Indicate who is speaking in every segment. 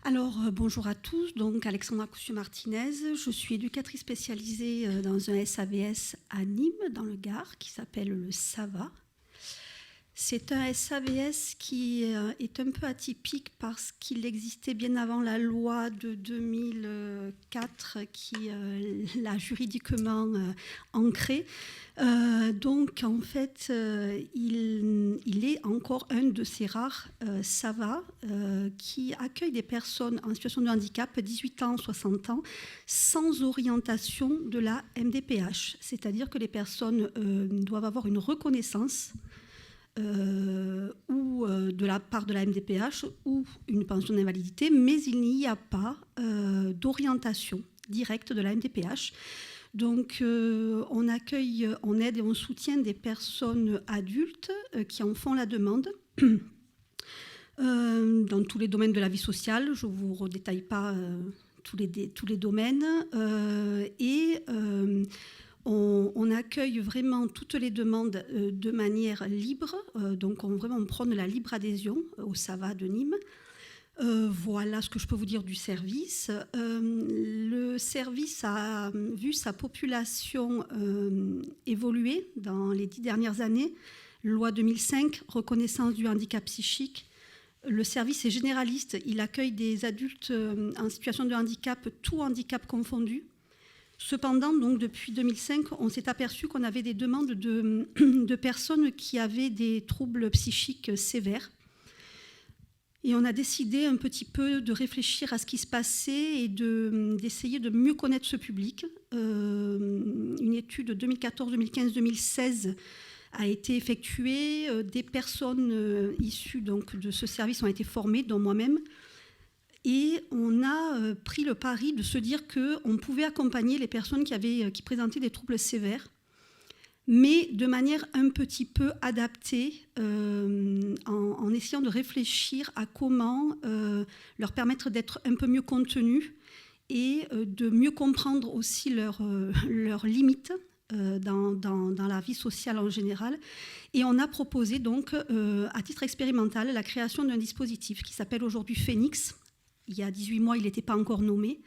Speaker 1: Bonjour à tous. Donc, Alexandra Coussieu-Martinez. Je suis éducatrice spécialisée dans un SAVS à Nîmes, dans le Gard, qui s'appelle le SAVA. C'est un SAVS qui est un peu atypique parce qu'il existait bien avant la loi de 2004 qui l'a juridiquement ancré. Donc, en fait, il est encore un de ces rares SAVA qui accueille des personnes en situation de handicap, 18 ans, 60 ans, sans orientation de la MDPH. C'est-à-dire que les personnes doivent avoir une reconnaissance ou de la part de la MDPH ou une pension d'invalidité, mais il n'y a pas d'orientation directe de la MDPH. Donc, on accueille, on aide et on soutient des personnes adultes qui en font la demande dans tous les domaines de la vie sociale. Je ne vous redétaille pas tous les domaines. On accueille vraiment toutes les demandes de manière libre. Donc, on prône la libre adhésion au SAVA de Nîmes. Voilà ce que je peux vous dire du service. Le service a vu sa population évoluer dans les 10 dernières années. Loi 2005, reconnaissance du handicap psychique. Le service est généraliste. Il accueille des adultes en situation de handicap, tout handicap confondu. Cependant, donc, depuis 2005, on s'est aperçu qu'on avait des demandes de personnes qui avaient des troubles psychiques sévères. Et on a décidé un petit peu de réfléchir à ce qui se passait et d'essayer de mieux connaître ce public. Une étude 2014, 2015, 2016 a été effectuée. Des personnes issues donc, de ce service ont été formées, dont moi-même. Et on a pris le pari de se dire qu'on pouvait accompagner les personnes qui présentaient des troubles sévères, mais de manière un petit peu adaptée, en essayant de réfléchir à comment leur permettre d'être un peu mieux contenus et de mieux comprendre aussi leurs limites dans la vie sociale en général. Et on a proposé donc, à titre expérimental, la création d'un dispositif qui s'appelle aujourd'hui Phoenix. Il y a 18 mois, il n'était pas encore nommé,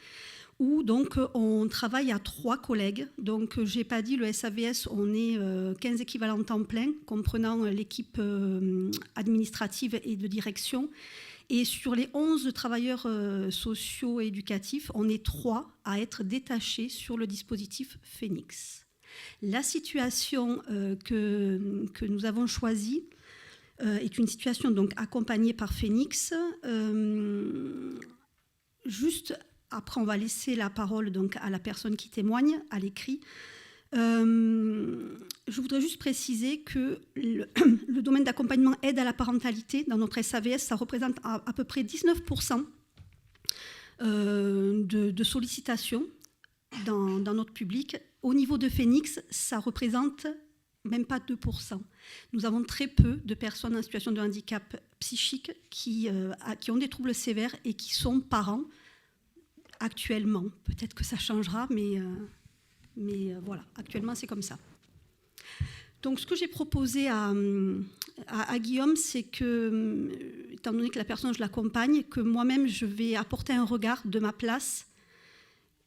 Speaker 1: où donc on travaille à 3 collègues. Donc je n'ai pas dit, le SAVS, on est 15 équivalents temps plein, comprenant l'équipe administrative et de direction. Et sur les 11 travailleurs sociaux et éducatifs, on est 3 à être détachés sur le dispositif Phoenix. La situation que nous avons choisie est une situation donc accompagnée par Phoenix. Juste après, on va laisser la parole donc à la personne qui témoigne à l'écrit. Je voudrais juste préciser que le domaine d'accompagnement aide à la parentalité dans notre SAVS, ça représente à peu près 19% de sollicitations dans notre public. Au niveau de Phoenix, ça représente même pas 2%. Nous avons très peu de personnes en situation de handicap psychique qui ont des troubles sévères et qui sont parents actuellement. Peut-être que ça changera, mais voilà, actuellement c'est comme ça. Donc ce que j'ai proposé à Guillaume, c'est que, étant donné que la personne, je l'accompagne, que moi-même je vais apporter un regard de ma place,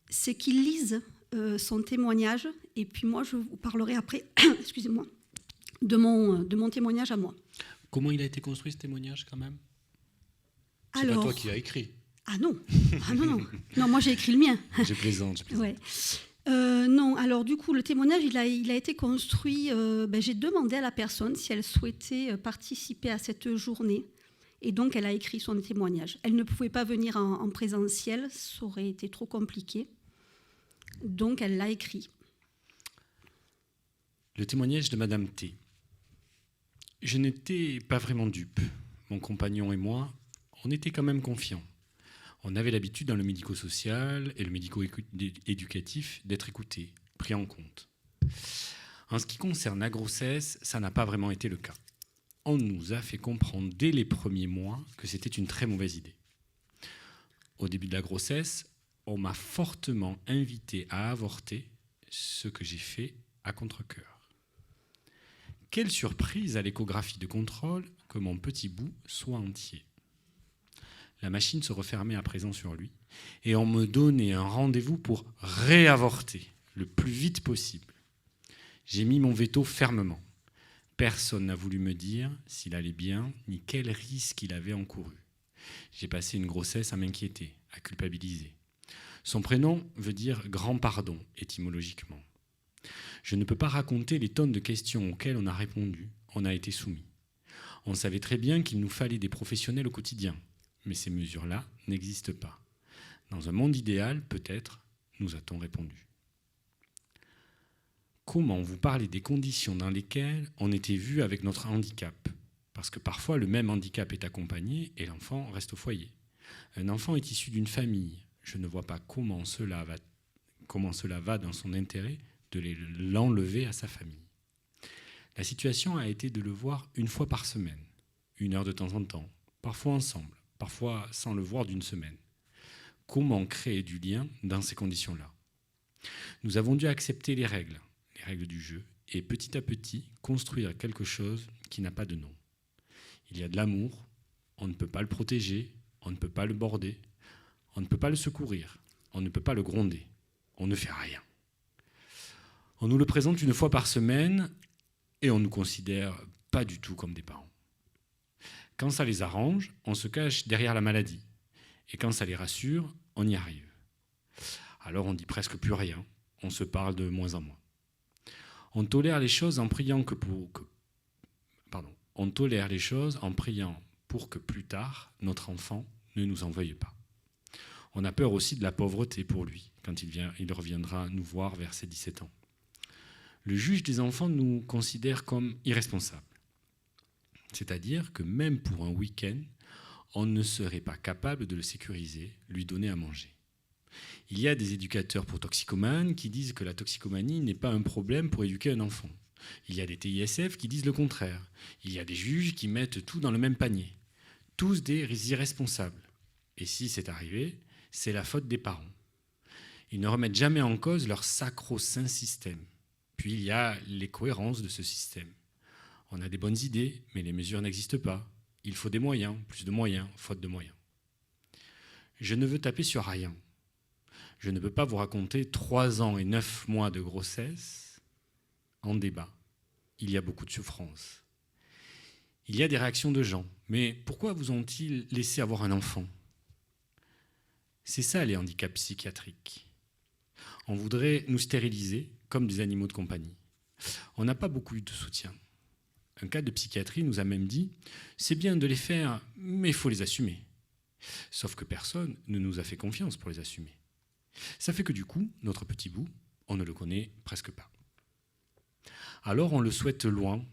Speaker 1: c'est qu'il lise son témoignage, et puis moi je vous parlerai après, excusez-moi, de mon témoignage à moi.
Speaker 2: Comment il a été construit ce témoignage quand même ? C'est
Speaker 1: Alors,
Speaker 2: pas toi qui as écrit.
Speaker 1: Ah non, non, moi j'ai écrit le mien.
Speaker 2: Je plaisante.
Speaker 1: Ouais. Non, alors du coup le témoignage il a été construit, j'ai demandé à la personne si elle souhaitait participer à cette journée, et donc elle a écrit son témoignage. Elle ne pouvait pas venir en présentiel, ça aurait été trop compliqué. Donc, elle l'a écrit.
Speaker 2: Le témoignage de Madame T. Je n'étais pas vraiment dupe. Mon compagnon et moi, on était quand même confiants. On avait l'habitude dans le médico-social et le médico-éducatif d'être écoutés, pris en compte. En ce qui concerne la grossesse, ça n'a pas vraiment été le cas. On nous a fait comprendre dès les premiers mois que c'était une très mauvaise idée. Au début de la grossesse, on m'a fortement invité à avorter, ce que j'ai fait à contre-cœur. Quelle surprise à l'échographie de contrôle que mon petit bout soit entier. La machine se refermait à présent sur lui et on me donnait un rendez-vous pour réavorter le plus vite possible. J'ai mis mon veto fermement. Personne n'a voulu me dire s'il allait bien ni quel risque il avait encouru. J'ai passé une grossesse à m'inquiéter, à culpabiliser. Son prénom veut dire « grand pardon » étymologiquement. Je ne peux pas raconter les tonnes de questions auxquelles on a répondu, on a été soumis. On savait très bien qu'il nous fallait des professionnels au quotidien, mais ces mesures-là n'existent pas. Dans un monde idéal, peut-être, nous a-t-on répondu. Comment vous parler des conditions dans lesquelles on était vu avec notre handicap ? Parce que parfois, le même handicap est accompagné et l'enfant reste au foyer. Un enfant est issu d'une famille. Je ne vois pas comment cela va dans son intérêt de l'enlever à sa famille. La situation a été de le voir une fois par semaine, 1 heure de temps en temps, parfois ensemble, parfois sans le voir d'une semaine. Comment créer du lien dans ces conditions-là ? Nous avons dû accepter les règles du jeu, et petit à petit construire quelque chose qui n'a pas de nom. Il y a de l'amour, on ne peut pas le protéger, on ne peut pas le border, on ne peut pas le secourir, on ne peut pas le gronder, on ne fait rien. On nous le présente 1 fois par semaine et on ne nous considère pas du tout comme des parents. Quand ça les arrange, on se cache derrière la maladie. Et quand ça les rassure, on y arrive. Alors on dit presque plus rien, on se parle de moins en moins. On tolère les choses en priant pour que plus tard, notre enfant ne nous en veuille pas. On a peur aussi de la pauvreté pour lui, quand il reviendra nous voir vers ses 17 ans. Le juge des enfants nous considère comme irresponsables. C'est-à-dire que même pour un week-end, on ne serait pas capable de le sécuriser, lui donner à manger. Il y a des éducateurs pour toxicomanes qui disent que la toxicomanie n'est pas un problème pour éduquer un enfant. Il y a des TISF qui disent le contraire. Il y a des juges qui mettent tout dans le même panier. Tous des irresponsables. Et si c'est arrivé, c'est la faute des parents. Ils ne remettent jamais en cause leur sacro-saint système. Puis il y a les cohérences de ce système. On a des bonnes idées, mais les mesures n'existent pas. Il faut des moyens, plus de moyens, faute de moyens. Je ne veux taper sur rien. Je ne peux pas vous raconter 3 ans et 9 mois de grossesse en débat. Il y a beaucoup de souffrance. Il y a des réactions de gens. Mais pourquoi vous ont-ils laissé avoir un enfant ? C'est ça les handicaps psychiatriques. On voudrait nous stériliser comme des animaux de compagnie. On n'a pas beaucoup eu de soutien. Un cadre de psychiatrie nous a même dit « c'est bien de les faire, mais il faut les assumer ». Sauf que personne ne nous a fait confiance pour les assumer. Ça fait que du coup, notre petit bout, on ne le connaît presque pas. Alors on le souhaite loin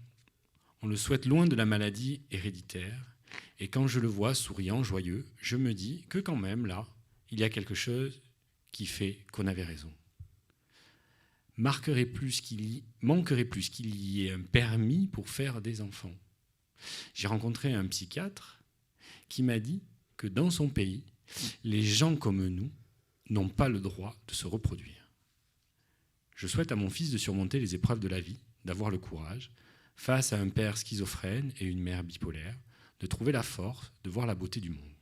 Speaker 2: de la maladie héréditaire, et quand je le vois souriant, joyeux, je me dis que quand même, là, il y a quelque chose qui fait qu'on avait raison. Manquerait plus qu'il y ait un permis pour faire des enfants. J'ai rencontré un psychiatre qui m'a dit que dans son pays, les gens comme nous n'ont pas le droit de se reproduire. Je souhaite à mon fils de surmonter les épreuves de la vie, d'avoir le courage, face à un père schizophrène et une mère bipolaire, de trouver la force de voir la beauté du monde.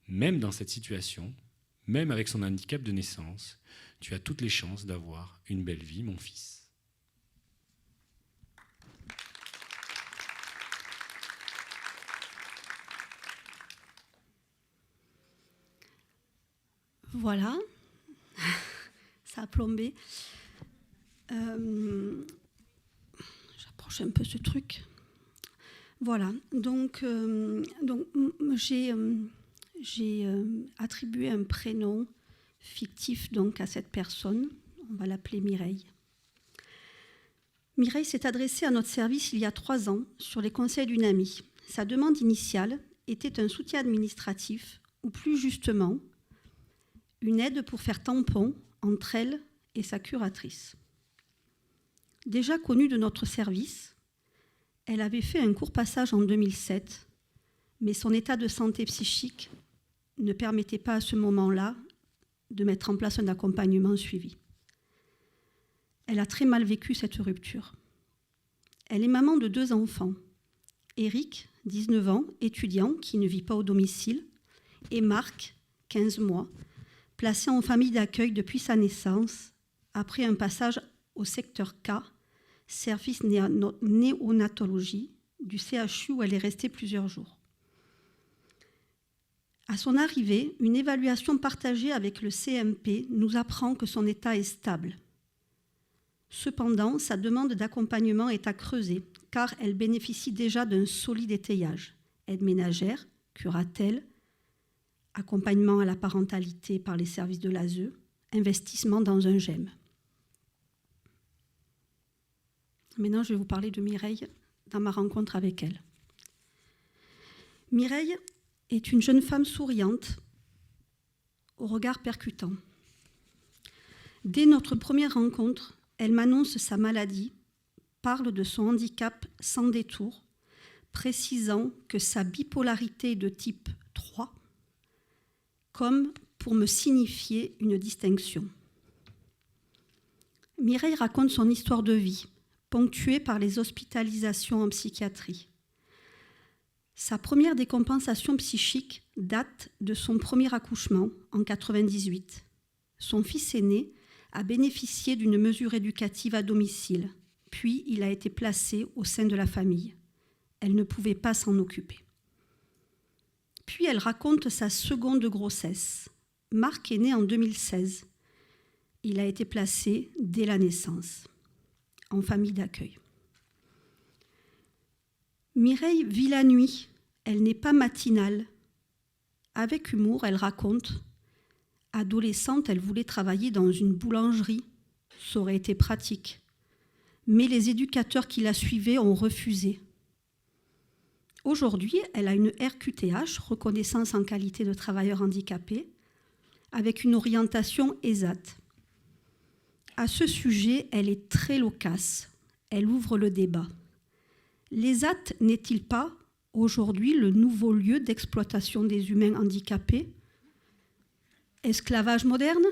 Speaker 2: Même dans cette situation, même avec son handicap de naissance, tu as toutes les chances d'avoir une belle vie, mon fils.
Speaker 1: Voilà, ça a plombé. J'approche un peu ce truc. Voilà, donc j'ai attribué un prénom fictif donc, à cette personne. On va l'appeler Mireille. Mireille s'est adressée à notre service il y a 3 ans sur les conseils d'une amie. Sa demande initiale était un soutien administratif, ou plus justement, une aide pour faire tampon entre elle et sa curatrice. Déjà connue de notre service, elle avait fait un court passage en 2007, mais son état de santé psychique ne permettait pas à ce moment-là de mettre en place un accompagnement suivi. Elle a très mal vécu cette rupture. Elle est maman de 2 enfants. Eric, 19 ans, étudiant, qui ne vit pas au domicile, et Marc, 15 mois, placé en famille d'accueil depuis sa naissance, après un passage au secteur K, service néonatologie, du CHU où elle est restée plusieurs jours. À son arrivée, une évaluation partagée avec le CMP nous apprend que son état est stable. Cependant, sa demande d'accompagnement est à creuser, car elle bénéficie déjà d'un solide étayage. Aide ménagère, curatelle, accompagnement à la parentalité par les services de l'ASE, investissement dans un GEM. Maintenant, je vais vous parler de Mireille dans ma rencontre avec elle. Mireille est une jeune femme souriante, au regard percutant. Dès notre première rencontre, elle m'annonce sa maladie, parle de son handicap sans détour, précisant que sa bipolarité est de type 3, comme pour me signifier une distinction. Mireille raconte son histoire de vie, ponctuée par les hospitalisations en psychiatrie. Sa première décompensation psychique date de son premier accouchement en 1998. Son fils aîné a bénéficié d'une mesure éducative à domicile, puis il a été placé au sein de la famille. Elle ne pouvait pas s'en occuper. Puis elle raconte sa seconde grossesse. Marc est né en 2016. Il a été placé dès la naissance, en famille d'accueil. Mireille vit la nuit, elle n'est pas matinale. Avec humour, elle raconte « Adolescente, elle voulait travailler dans une boulangerie. Ça aurait été pratique. Mais les éducateurs qui la suivaient ont refusé. » Aujourd'hui, elle a une RQTH, reconnaissance en qualité de travailleur handicapé, avec une orientation ESAT. À ce sujet, elle est très loquace. Elle ouvre le débat. L'ESAT n'est-il pas aujourd'hui le nouveau lieu d'exploitation des humains handicapés? Esclavage moderne?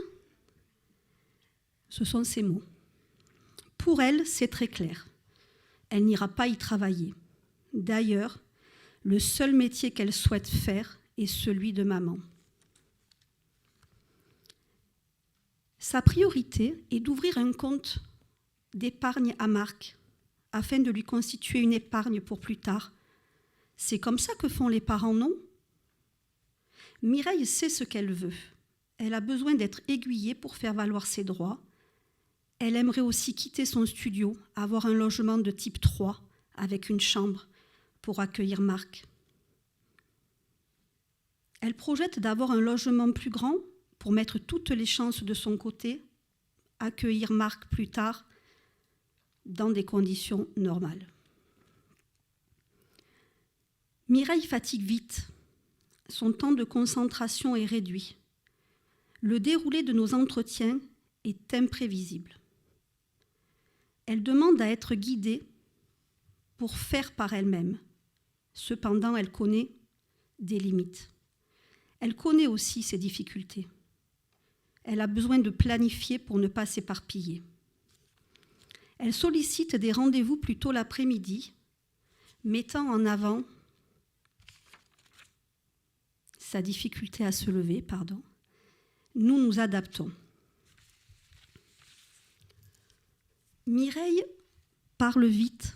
Speaker 1: Ce sont ses mots. Pour elle, c'est très clair. Elle n'ira pas y travailler. D'ailleurs, le seul métier qu'elle souhaite faire est celui de maman. Sa priorité est d'ouvrir un compte d'épargne à Marc afin de lui constituer une épargne pour plus tard. C'est comme ça que font les parents, non? Mireille sait ce qu'elle veut. Elle a besoin d'être aiguillée pour faire valoir ses droits. Elle aimerait aussi quitter son studio, avoir un logement de type 3 avec une chambre pour accueillir Marc. Elle projette d'avoir un logement plus grand pour mettre toutes les chances de son côté, accueillir Marc plus tard dans des conditions normales. Mireille fatigue vite. Son temps de concentration est réduit. Le déroulé de nos entretiens est imprévisible. Elle demande à être guidée pour faire par elle-même. Cependant, elle connaît des limites. Elle connaît aussi ses difficultés. Elle a besoin de planifier pour ne pas s'éparpiller. Elle sollicite des rendez-vous plutôt l'après-midi, mettant en avant sa difficulté à se lever, Nous nous adaptons. Mireille parle vite.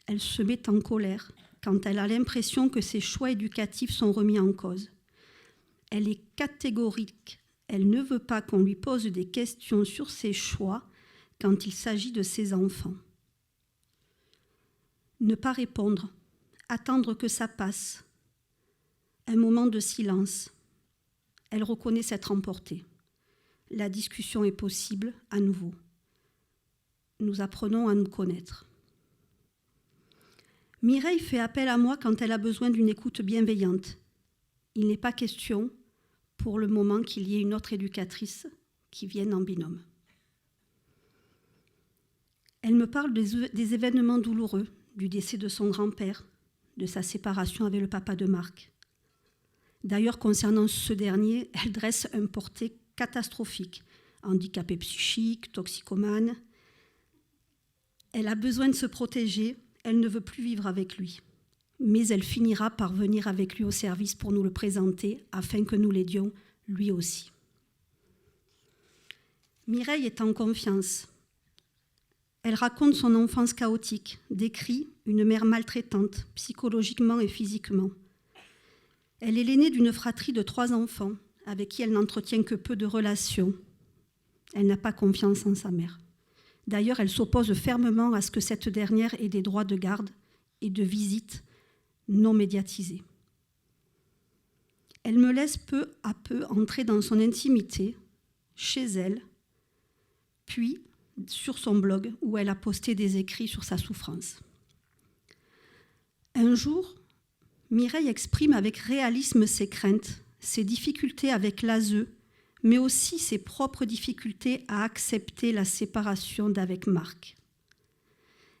Speaker 1: Elle se met en colère quand elle a l'impression que ses choix éducatifs sont remis en cause. Elle est catégorique. Elle ne veut pas qu'on lui pose des questions sur ses choix quand il s'agit de ses enfants. Ne pas répondre, attendre que ça passe. Un moment de silence. Elle reconnaît s'être emportée. La discussion est possible à nouveau. Nous apprenons à nous connaître. Mireille fait appel à moi quand elle a besoin d'une écoute bienveillante. Il n'est pas question, pour le moment, qu'il y ait une autre éducatrice qui vienne en binôme. Elle me parle des événements douloureux, du décès de son grand-père, de sa séparation avec le papa de Marc. D'ailleurs, concernant ce dernier, elle dresse un portrait catastrophique, handicapé psychique, toxicomane. Elle a besoin de se protéger, elle ne veut plus vivre avec lui. mais elle finira par venir avec lui au service pour nous le présenter, afin que nous l'aidions lui aussi. Mireille est en confiance. Elle raconte son enfance chaotique, décrit une mère maltraitante, psychologiquement et physiquement. Elle est l'aînée d'une fratrie de 3 enfants, avec qui elle n'entretient que peu de relations. Elle n'a pas confiance en sa mère. D'ailleurs, elle s'oppose fermement à ce que cette dernière ait des droits de garde et de visite non médiatisés. Elle me laisse peu à peu entrer dans son intimité, chez elle, puis sur son blog où elle a posté des écrits sur sa souffrance. Un jour, Mireille exprime avec réalisme ses craintes, ses difficultés avec l'ASE, mais aussi ses propres difficultés à accepter la séparation d'avec Marc.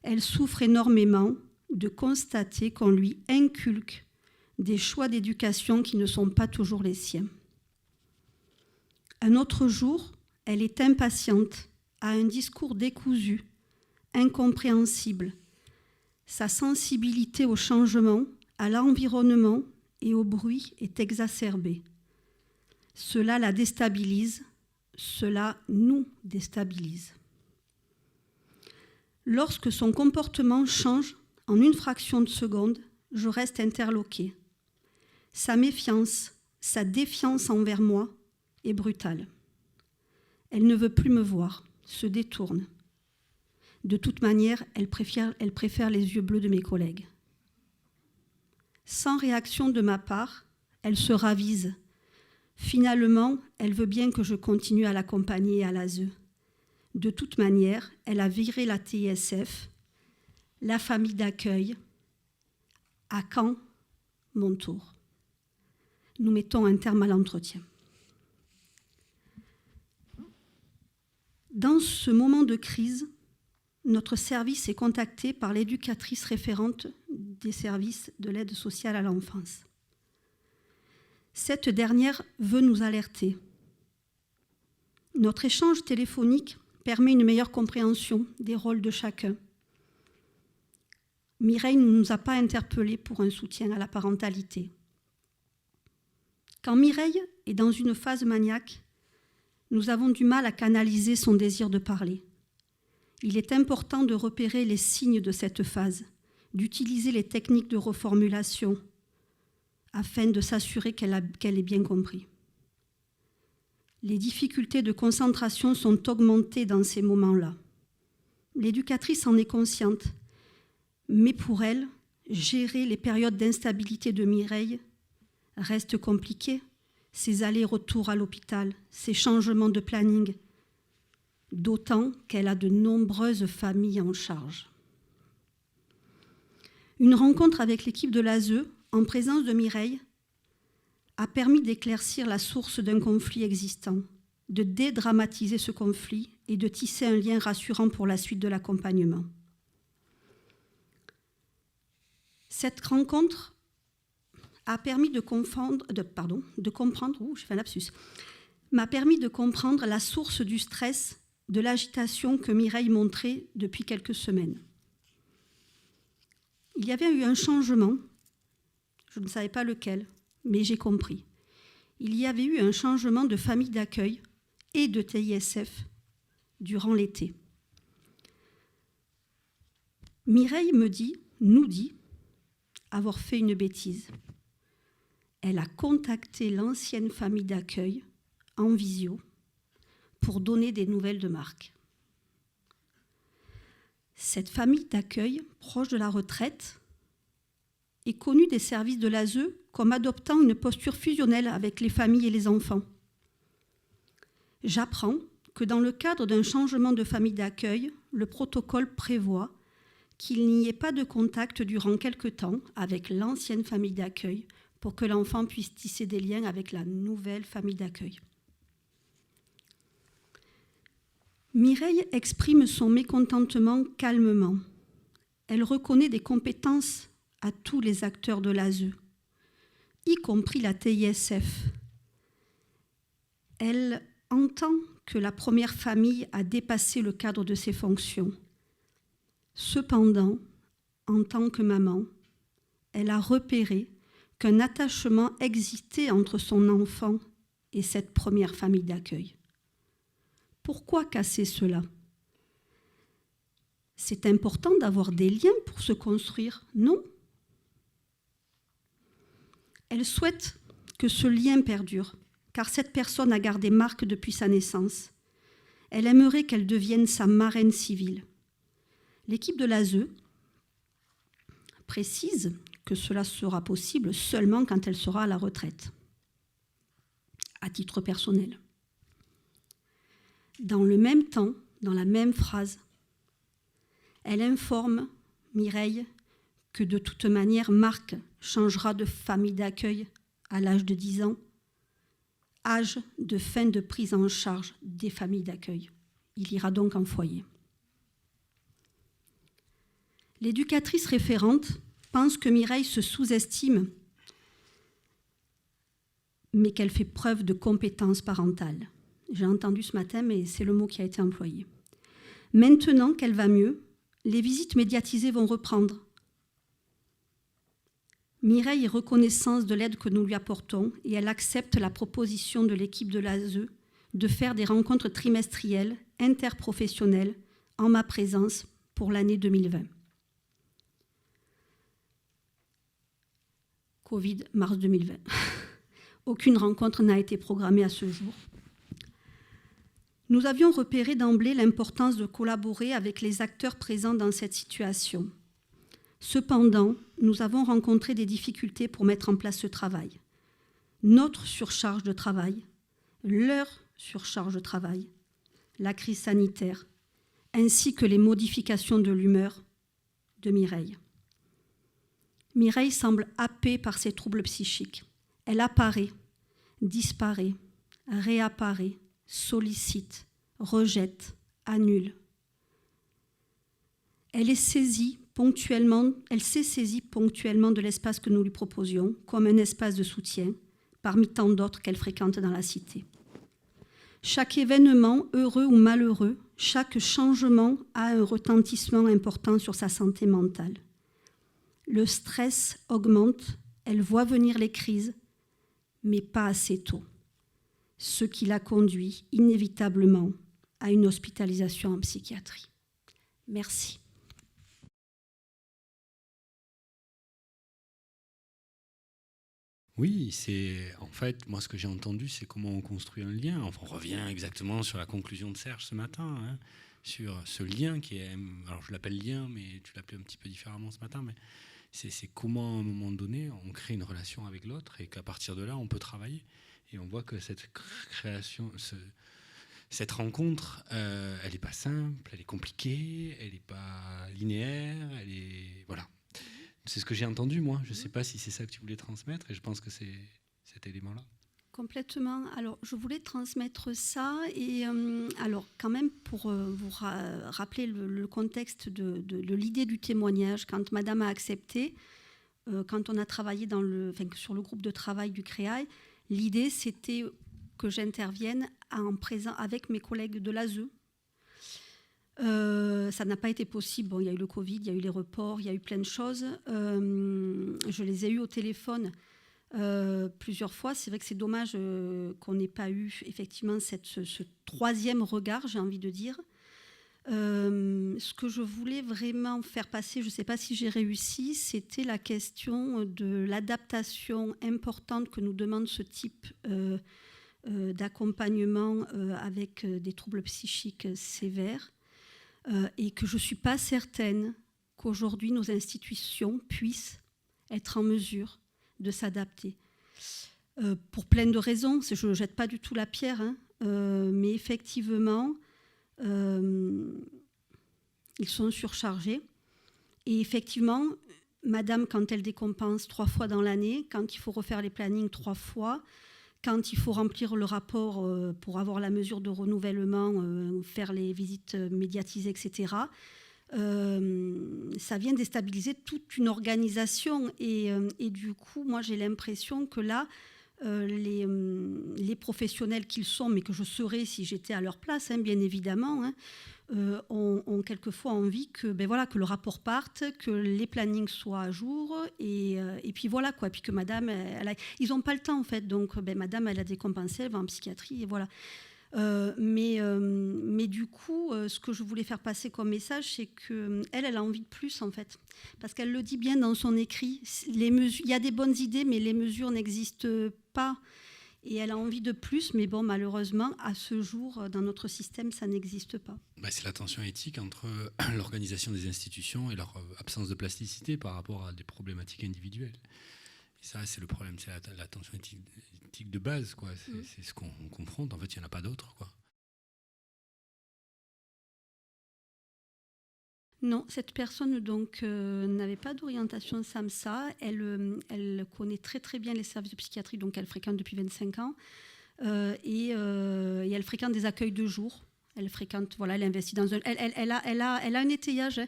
Speaker 1: Elle souffre énormément de constater qu'on lui inculque des choix d'éducation qui ne sont pas toujours les siens. Un autre jour, elle est impatiente, a un discours décousu, incompréhensible. Sa sensibilité au changement, à l'environnement et au bruit est exacerbée. Cela la déstabilise, cela nous déstabilise. Lorsque son comportement change en une fraction de seconde, je reste interloquée. Sa méfiance, sa défiance envers moi est brutale. Elle ne veut plus me voir, se détourne. De toute manière, elle préfère les yeux bleus de mes collègues. Sans réaction de ma part, elle se ravise. Finalement, elle veut bien que je continue à l'accompagner à l'ASE. De toute manière, elle a viré la TISF, la famille d'accueil. À quand mon tour? Nous mettons un terme à l'entretien. Dans ce moment de crise, notre service est contacté par l'éducatrice référente des services de l'aide sociale à l'enfance. Cette dernière veut nous alerter. Notre échange téléphonique permet une meilleure compréhension des rôles de chacun. Mireille ne nous a pas interpellés pour un soutien à la parentalité. Quand Mireille est dans une phase maniaque, nous avons du mal à canaliser son désir de parler. Il est important de repérer les signes de cette phase, d'utiliser les techniques de reformulation afin de s'assurer qu'elle ait bien compris. Les difficultés de concentration sont augmentées dans ces moments-là. L'éducatrice en est consciente, mais pour elle, gérer les périodes d'instabilité de Mireille reste compliqué. Ses allers-retours à l'hôpital, ses changements de planning, d'autant qu'elle a de nombreuses familles en charge. Une rencontre avec l'équipe de l'ASE, en présence de Mireille, a permis d'éclaircir la source d'un conflit existant, de dédramatiser ce conflit et de tisser un lien rassurant pour la suite de l'accompagnement. Cette rencontre m'a permis de comprendre la source du stress, de l'agitation que Mireille montrait depuis quelques semaines. Il y avait eu un changement, je ne savais pas lequel, mais j'ai compris. Il y avait eu un changement de famille d'accueil et de TISF durant l'été. Mireille nous dit avoir fait une bêtise. Elle a contacté l'ancienne famille d'accueil en visio pour donner des nouvelles de Marc. Cette famille d'accueil, proche de la retraite, est connue des services de l'ASE comme adoptant une posture fusionnelle avec les familles et les enfants. J'apprends que dans le cadre d'un changement de famille d'accueil, le protocole prévoit qu'il n'y ait pas de contact durant quelque temps avec l'ancienne famille d'accueil pour que l'enfant puisse tisser des liens avec la nouvelle famille d'accueil. Mireille exprime son mécontentement calmement. Elle reconnaît des compétences à tous les acteurs de l'ASE, y compris la TISF. Elle entend que la première famille a dépassé le cadre de ses fonctions. Cependant, en tant que maman, elle a repéré qu'un attachement existait entre son enfant et cette première famille d'accueil. Pourquoi casser cela ? C'est important d'avoir des liens pour se construire, non ? Elle souhaite que ce lien perdure, car cette personne a gardé Marc depuis sa naissance. Elle aimerait qu'elle devienne sa marraine civile. L'équipe de l'ASE précise que cela sera possible seulement quand elle sera à la retraite, à titre personnel. Dans le même temps, dans la même phrase, elle informe Mireille que de toute manière, Marc changera de famille d'accueil à l'âge de 10 ans, âge de fin de prise en charge des familles d'accueil. Il ira donc en foyer. L'éducatrice référente pense que Mireille se sous-estime, mais qu'elle fait preuve de compétence parentale. J'ai entendu ce matin, mais c'est le mot qui a été employé. Maintenant qu'elle va mieux, les visites médiatisées vont reprendre. Mireille est reconnaissante de l'aide que nous lui apportons et elle accepte la proposition de l'équipe de l'ASE de faire des rencontres trimestrielles, interprofessionnelles, en ma présence pour l'année 2020. Covid, mars 2020. Aucune rencontre n'a été programmée à ce jour. Nous avions repéré d'emblée l'importance de collaborer avec les acteurs présents dans cette situation. Cependant, nous avons rencontré des difficultés pour mettre en place ce travail. Notre surcharge de travail, leur surcharge de travail, la crise sanitaire, ainsi que les modifications de l'humeur de Mireille. Mireille semble happée par ses troubles psychiques. Elle apparaît, disparaît, réapparaît, sollicite, rejette, annule. Elle s'est saisie ponctuellement de l'espace que nous lui proposions comme un espace de soutien parmi tant d'autres qu'elle fréquente dans la cité. Chaque événement, heureux ou malheureux, chaque changement a un retentissement important sur sa santé mentale. Le stress augmente, elle voit venir les crises, mais pas assez tôt, ce qui la conduit inévitablement à une hospitalisation en psychiatrie. Merci.
Speaker 2: Oui, c'est en fait, moi ce que j'ai entendu, c'est comment on construit un lien. Enfin, on revient exactement sur la conclusion de Serge ce matin, hein, sur ce lien qui est, alors je l'appelle lien, mais tu l'appelais un petit peu différemment ce matin, mais c'est comment à un moment donné on crée une relation avec l'autre et qu'à partir de là on peut travailler. Et on voit que cette création, cette rencontre, elle n'est pas simple, elle est compliquée, elle n'est pas linéaire, elle est voilà. C'est ce que j'ai entendu, moi. Je ne sais pas si c'est ça que tu voulais transmettre, et je pense que c'est cet élément-là.
Speaker 1: Complètement. Alors, je voulais transmettre ça, et alors, quand même, pour vous rappeler le contexte de l'idée du témoignage, quand Madame a accepté, quand on a travaillé sur le groupe de travail du CREAI, l'idée, c'était que j'intervienne avec mes collègues de l'ASE. Ça n'a pas été possible. Bon, il y a eu le Covid, il y a eu les reports, il y a eu plein de choses. Je les ai eus au téléphone plusieurs fois. C'est vrai que c'est dommage qu'on n'ait pas eu effectivement ce troisième regard, j'ai envie de dire. Ce que je voulais vraiment faire passer, je ne sais pas si j'ai réussi, c'était la question de l'adaptation importante que nous demande ce type d'accompagnement avec des troubles psychiques sévères. Et que je ne suis pas certaine qu'aujourd'hui nos institutions puissent être en mesure de s'adapter. Pour plein de raisons, je ne jette pas du tout la pierre, hein, mais effectivement, ils sont surchargés. Et effectivement, Madame, quand elle décompense 3 fois dans l'année, quand il faut refaire les plannings 3 fois, quand il faut remplir le rapport pour avoir la mesure de renouvellement, faire les visites médiatisées, etc., ça vient déstabiliser toute une organisation. Et du coup, moi, j'ai l'impression que là, les professionnels qu'ils sont, mais que je serais si j'étais à leur place, bien évidemment, ont quelquefois envie que, que le rapport parte, que les plannings soient à jour, et puis voilà, quoi. Puis que madame, ils n'ont pas le temps, en fait. Donc, madame, elle a décompensé, elle va en psychiatrie, et voilà. Mais du coup, ce que je voulais faire passer comme message, c'est qu'elle a envie de plus, en fait. Parce qu'elle le dit bien dans son écrit. Il y a des bonnes idées, mais les mesures n'existent pas. Et elle a envie de plus, mais bon, malheureusement, à ce jour, dans notre système, ça n'existe pas.
Speaker 2: C'est la tension éthique entre l'organisation des institutions et leur absence de plasticité par rapport à des problématiques individuelles. Et ça, c'est le problème, c'est la tension éthique de base, quoi. C'est ce qu'on confronte. En fait, il n'y en a pas d'autre, quoi.
Speaker 1: Non, cette personne donc n'avait pas d'orientation SAMHSA. Elle connaît très très bien les services de psychiatrie, donc elle fréquente depuis 25 ans. Et elle fréquente des accueils de jour. Elle fréquente, voilà, elle investit dans un... Elle a un étayage.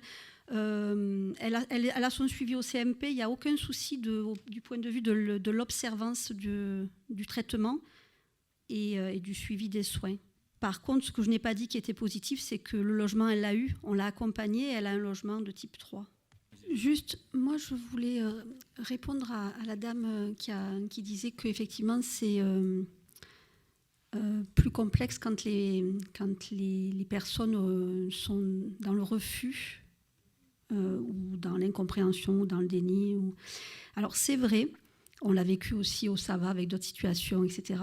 Speaker 1: Elle a son suivi au CMP. Il n'y a aucun souci du point de vue de l'observance du traitement et du suivi des soins. Par contre, ce que je n'ai pas dit qui était positif, c'est que le logement, elle l'a eu. On l'a accompagnée. Elle a un logement de type 3. Juste, moi, je voulais répondre à la dame qui disait qu'effectivement, c'est plus complexe quand les personnes sont dans le refus ou dans l'incompréhension ou dans le déni. Alors, c'est vrai. On l'a vécu aussi au SAVA avec d'autres situations, etc.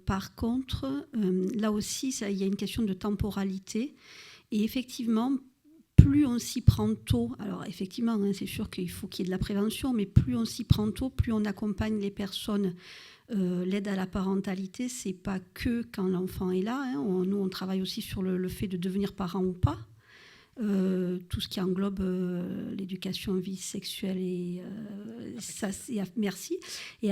Speaker 1: Par contre, là aussi, il y a une question de temporalité. Et effectivement, plus on s'y prend tôt, alors effectivement, c'est sûr qu'il faut qu'il y ait de la prévention, mais plus on s'y prend tôt, plus on accompagne les personnes. L'aide à la parentalité, c'est pas que quand l'enfant est là. Nous, on travaille aussi sur le fait de devenir parent ou pas. Tout ce qui englobe l'éducation vie sexuelle et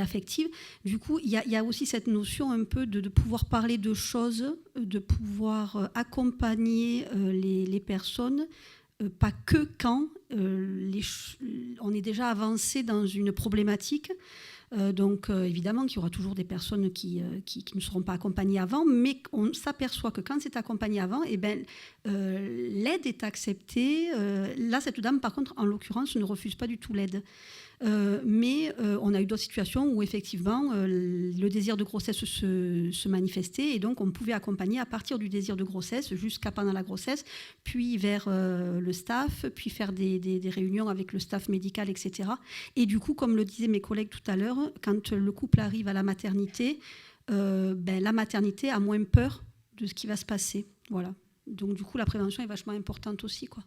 Speaker 1: affective. Du coup, il y a aussi cette notion un peu de pouvoir parler de choses, de pouvoir accompagner les personnes, pas que quand on est déjà avancé dans une problématique. Donc évidemment qu'il y aura toujours des personnes qui ne seront pas accompagnées avant, mais on s'aperçoit que quand c'est accompagné avant, l'aide est acceptée. Là, cette dame, par contre, en l'occurrence, ne refuse pas du tout l'aide. Mais on a eu d'autres situations où effectivement le désir de grossesse se manifestait et donc on pouvait accompagner à partir du désir de grossesse jusqu'à pendant la grossesse, puis vers le staff, puis faire des réunions avec le staff médical, etc. Et du coup, comme le disaient mes collègues tout à l'heure, quand le couple arrive à la maternité, la maternité a moins peur de ce qui va se passer. Voilà. Donc du coup, la prévention est vachement importante aussi, quoi.